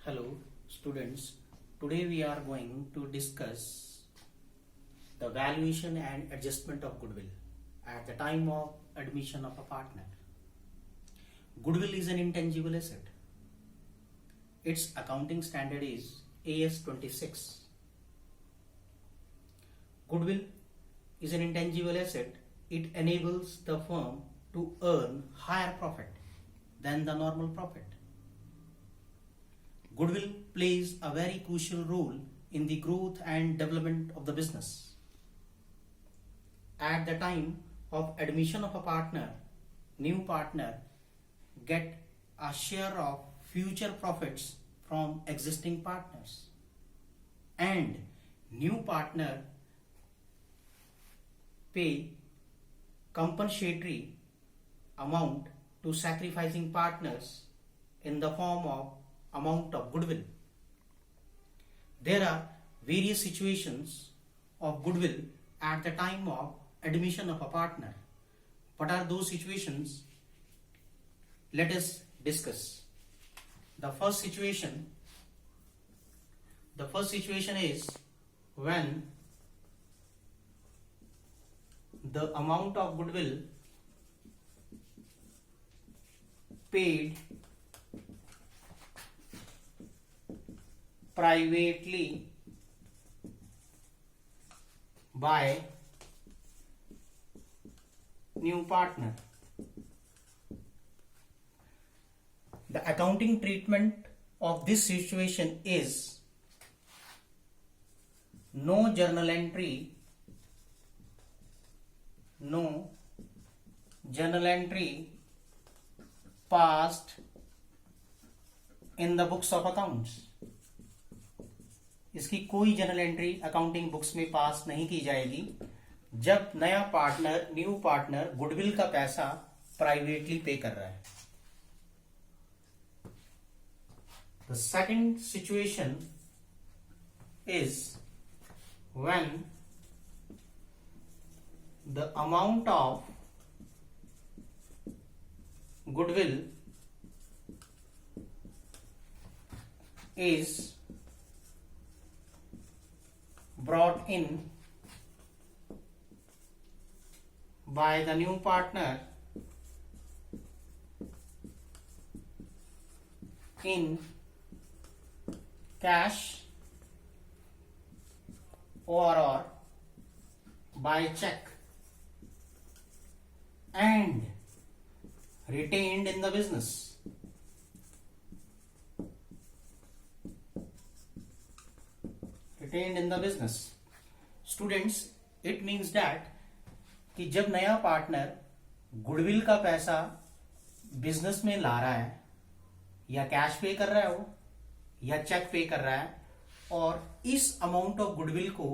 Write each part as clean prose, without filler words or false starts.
Hello students, today we are going to discuss the valuation and adjustment of goodwill at the time of admission of a partner. Goodwill is an intangible asset. Its accounting standard is AS 26. Goodwill is an intangible asset. It enables the firm to earn higher profit than the normal profit. Goodwill plays a very crucial role in the growth and development of the business. At the time of admission of a partner, new partner get a share of future profits from existing partners, and new partner pay compensatory amount to sacrificing partners in the form of amount of goodwill. There are various situations of goodwill at the time of admission of a partner. What are those situations? Let us discuss. The first situation is when the amount of goodwill paid privately by new partner. The accounting treatment of this situation is no journal entry passed in the books of accounts. इसकी कोई journal entry accounting books में पास नहीं की जाएगी जब new partner goodwill का पैसा privately पे कर रहा है. The second situation is when the amount of goodwill is brought in by the new partner in cash or by check and retained in the business. In the business. Students, it means that कि जब नया partner goodwill का पैसा business में ला रहा है, या cash पे कर रहा है वो, या चेक पे कर रहा है, और इस अमाउंट ऑफ गुडविल को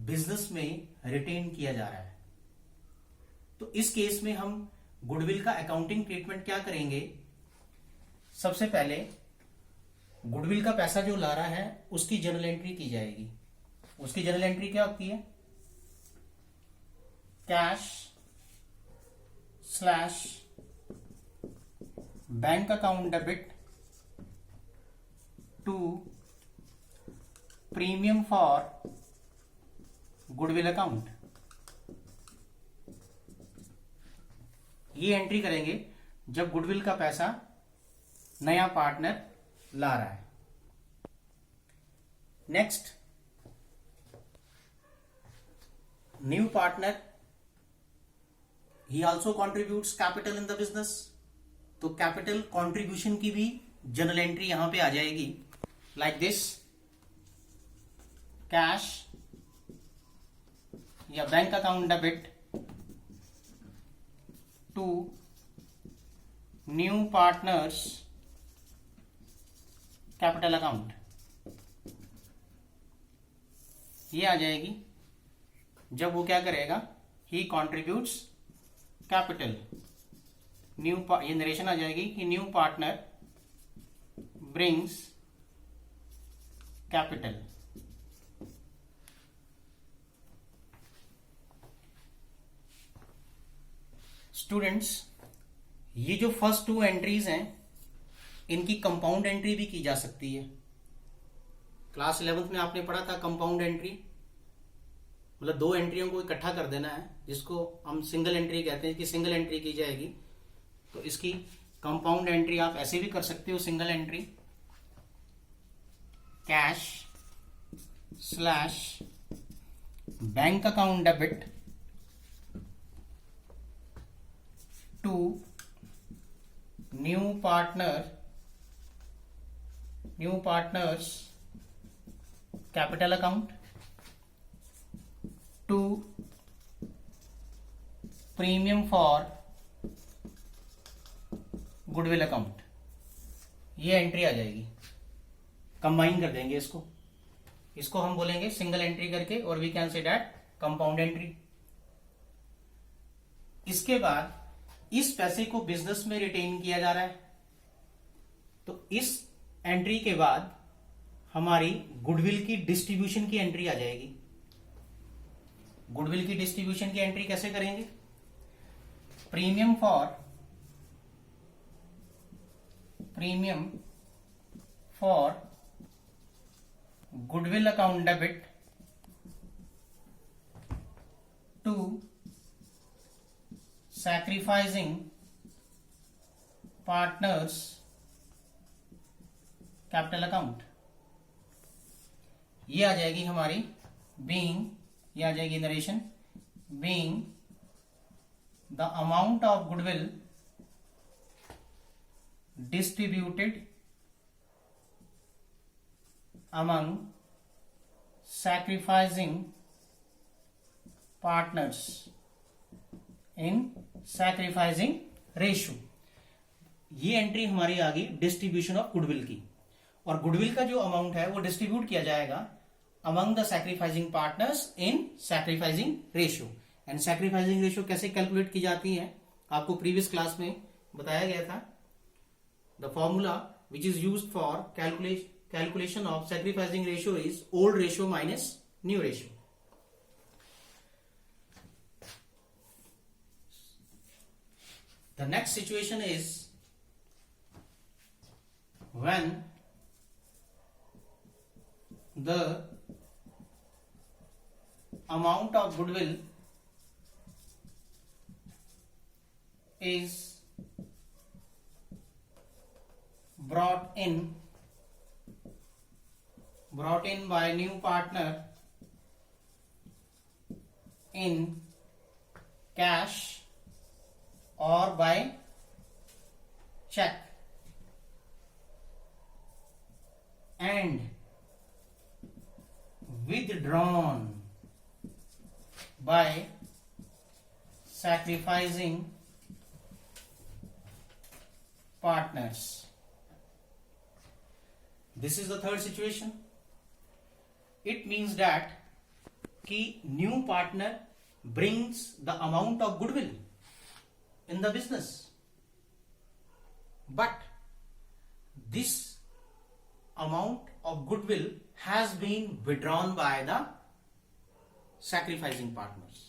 बिजनेस में रिटेन किया जा रहा है, तो इस केस में हम गुडविल का अकाउंटिंग ट्रीटमेंट क्या करेंगे? सबसे पहले गुडविल का पैसा जो ला रहा है उसकी जर्नल एंट्री की जाएगी. उसकी जर्नल एंट्री क्या होती है? Cash slash bank account debit to premium for goodwill account. ये एंट्री करेंगे जब गुडविल का पैसा नया पार्टनर ला रहा है. Next, new partner he also contributes capital in the business. तो कैपिटल कॉन्ट्रीब्यूशन की भी जर्नल एंट्री यहां पे आ जाएगी लाइक दिस. कैश या bank account debit to new partners capital account. ये आ जाएगी जब वो क्या करेगा? He contributes capital. ये नरेशन आ जाएगी कि new partner brings capital. Students, ये जो फर्स्ट टू एंट्रीज हैं इनकी कंपाउंड एंट्री भी की जा सकती है. क्लास 11th में आपने पढ़ा था कंपाउंड एंट्री, मतलब दो एंट्रियों को इकट्ठा कर देना है, जिसको हम सिंगल एंट्री कहते हैं कि सिंगल एंट्री की जाएगी। तो इसकी कंपाउंड एंट्री आप ऐसे भी कर सकते हो, single entry cash slash bank account debit to new partners capital account to premium for goodwill account. ये एंट्री आ जाएगी, कंबाइन कर देंगे इसको हम बोलेंगे सिंगल एंट्री करके, और we can say that compound entry. इसके बाद इस पैसे को बिजनेस में रिटेन किया जा रहा है, तो इस एंट्री के बाद हमारी गुडविल की डिस्ट्रीब्यूशन की एंट्री आ जाएगी। गुडविल की डिस्ट्रीब्यूशन की एंट्री कैसे करेंगे? Premium for goodwill account debit to sacrificing partners capital account. ये आ जाएगी हमारी बीइंग, ये आ जाएगी narration, being the amount of goodwill distributed among sacrificing partners in sacrificing ratio। ये एंट्री हमारी आ गई डिस्ट्रीब्यूशन ऑफ गुडविल की, और गुडविल का जो अमाउंट है वो डिस्ट्रीब्यूट किया जाएगा among the sacrificing partners in sacrificing ratio. And sacrificing ratio कैसे कैलकुलेट की जाती है आपको प्रीवियस क्लास में बताया गया था। The formula which is used for calculation of sacrificing ratio is old ratio minus new ratio. The next situation is when the amount of goodwill is brought in by new partner in cash or by check and withdrawn by sacrificing partners। This is the third situation. It means that कि new partner brings the amount of goodwill in the business, but this amount of goodwill has been withdrawn by the sacrificing partners.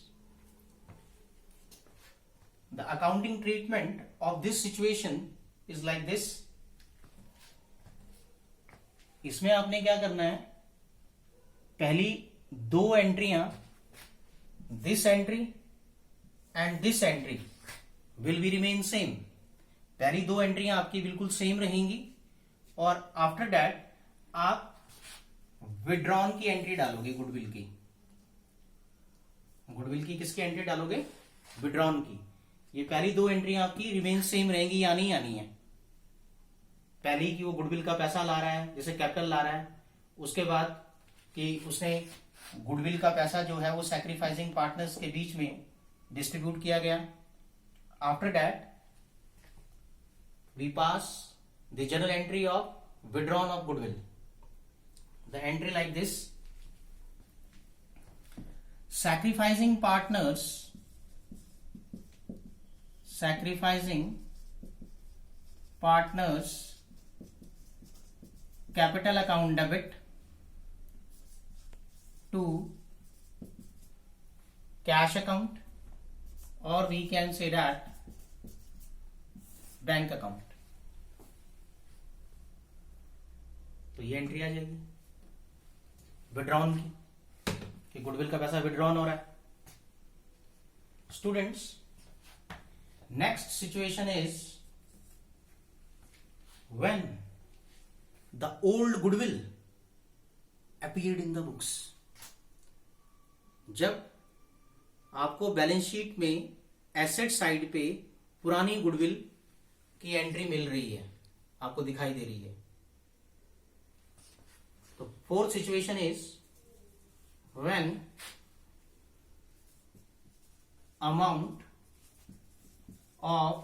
The accounting treatment of this situation is like this. इसमें आपने क्या करना है, पहली दो एंट्रियां, this entry and this entry will be remain same. पहली दो एंट्रियां आपकी बिल्कुल सेम रहेंगी, और आफ्टर दैट आप विड्रॉन की एंट्री डालोगे गुडविल की। गुडविल की किसकी एंट्री डालोगे? विड्रॉन की। ये पहली दो एंट्रियां आपकी रिमेन सेम रहेंगी, यानी है पहली कि वो गुडविल का पैसा ला रहा है, जैसे कैपिटल ला रहा है, उसके बाद कि उसने गुडविल का पैसा जो है वो सैक्रिफाइसिंग पार्टनर्स के बीच में डिस्ट्रीब्यूट किया गया। After that we pass the general entry of withdrawn of goodwill. The entry like this: sacrificing partners capital account debit to cash account, or we can say that bank account. तो ये entry आ जाएगी। Withdrawn की, कि goodwill का पैसा withdrawn हो रहा है। Students, next situation is when the old goodwill appeared in the books. जब आपको बैलेंस शीट में एसेट साइड पे पुरानी गुडविल की एंट्री मिल रही है, आपको दिखाई दे रही है। तो fourth situation is when amount of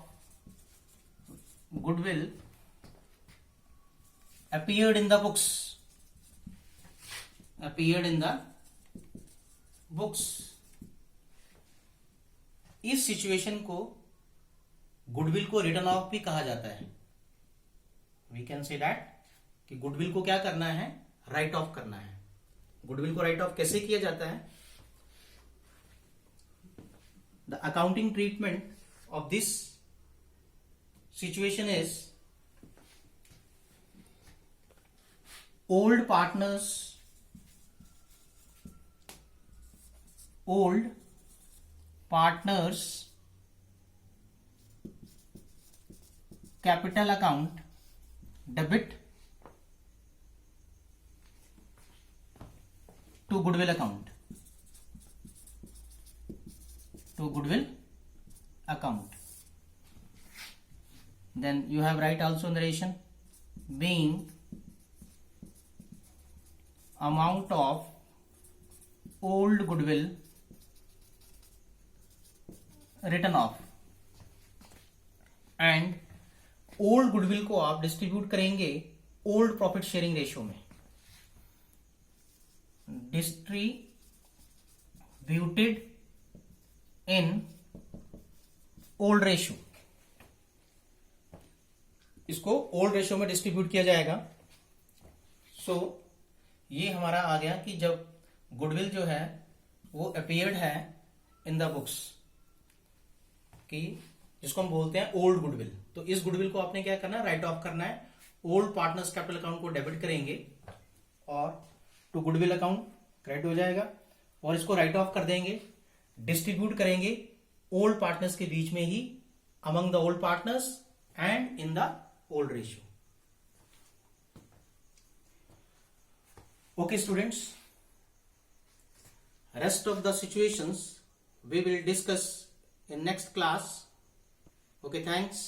goodwill appeared in the books, appeared in the books। इस सिचुएशन को गुडविल को रिटर्न ऑफ भी कहा जाता है। वी कैन से दैट कि गुडविल को क्या करना है, राइट ऑफ करना है। गुडविल को राइट ऑफ कैसे किया जाता है? The accounting treatment of this situation is old partners capital account debit to goodwill account, then you have right also narration being amount of old goodwill written off, and old goodwill को आप distribute करेंगे old profit sharing ratio में। Distributed in old ratio, इसको old ratio में distribute किया जाएगा। सो ये हमारा आ गया कि जब गुडविल जो है वो अपीयर्ड है इन द बुक्स, कि जिसको हम बोलते हैं ओल्ड गुडविल, तो इस गुडविल को आपने क्या करना है, राइट ऑफ करना है। ओल्ड पार्टनर्स कैपिटल अकाउंट को डेबिट करेंगे और टू गुडविल अकाउंट क्रेडिट हो जाएगा, और इसको राइट ऑफ कर देंगे, डिस्ट्रीब्यूट करेंगे ओल्ड पार्टनर्स के बीच में ही, among the old partners and in the old ratio. Okay students, rest of the situations we will discuss in next class. Okay, thanks.